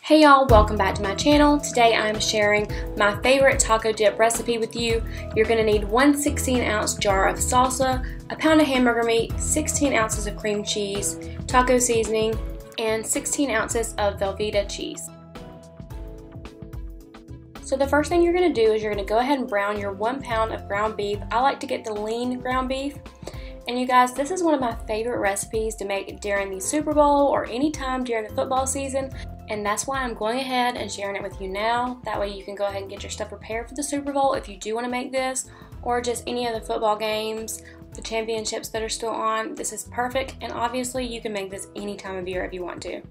Hey y'all, welcome back to my channel. Today I'm sharing my favorite taco dip recipe with you. You're going to need one 16-ounce jar of salsa, a pound of hamburger meat, 16 ounces of cream cheese, taco seasoning, and 16 ounces of Velveeta cheese. So the first thing you're going to do is you're going to go ahead and brown your 1 pound of ground beef. I like to get the lean ground beef. And you guys, this is one of my favorite recipes to make during the Super Bowl or any time during the football season. And that's why I'm going ahead and sharing it with you now. That way you can go ahead and get your stuff prepared for the Super Bowl if you do want to make this, or just any of the football games, the championships that are still on. This is perfect, and obviously you can make this any time of year if you want to.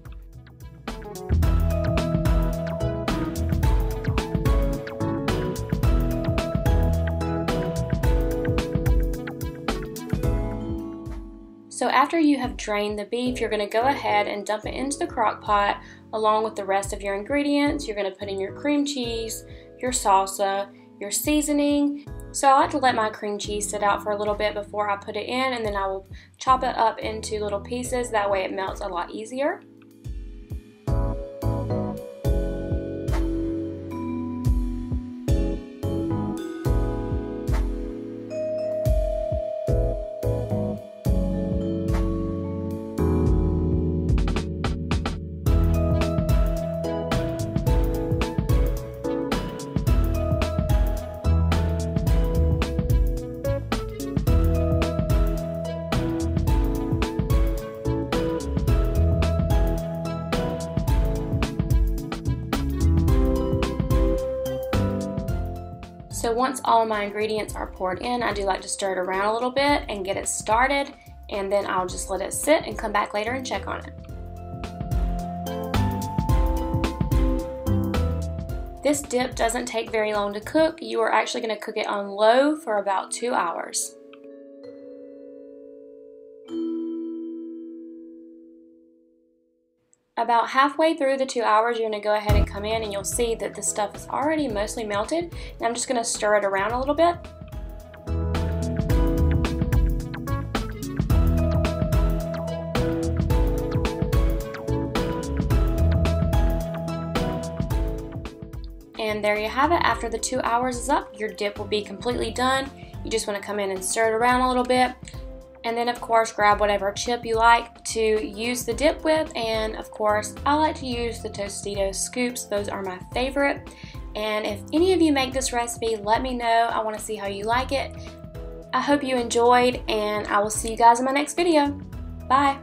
So after you have drained the beef, you're going to go ahead and dump it into the crock pot along with the rest of your ingredients. You're going to put in your cream cheese, your salsa, your seasoning. So I like to let my cream cheese sit out for a little bit before I put it in, and then I will chop it up into little pieces. That way it melts a lot easier. So once all my ingredients are poured in, I do like to stir it around a little bit and get it started, and then I'll just let it sit and come back later and check on it. This dip doesn't take very long to cook. You are actually going to cook it on low for about 2 hours. About halfway through the 2 hours, you're going to go ahead and come in and you'll see that the stuff is already mostly melted. And I'm just going to stir it around a little bit. And there you have it. After the 2 hours is up, your dip will be completely done. You just want to come in and stir it around a little bit. And then of course grab whatever chip you like to use the dip with, and of course I like to use the Tostitos scoops. Those are my favorite. And if any of you make this recipe, let me know. I want to see how you like it. I hope you enjoyed, and I will see you guys in my next video. Bye!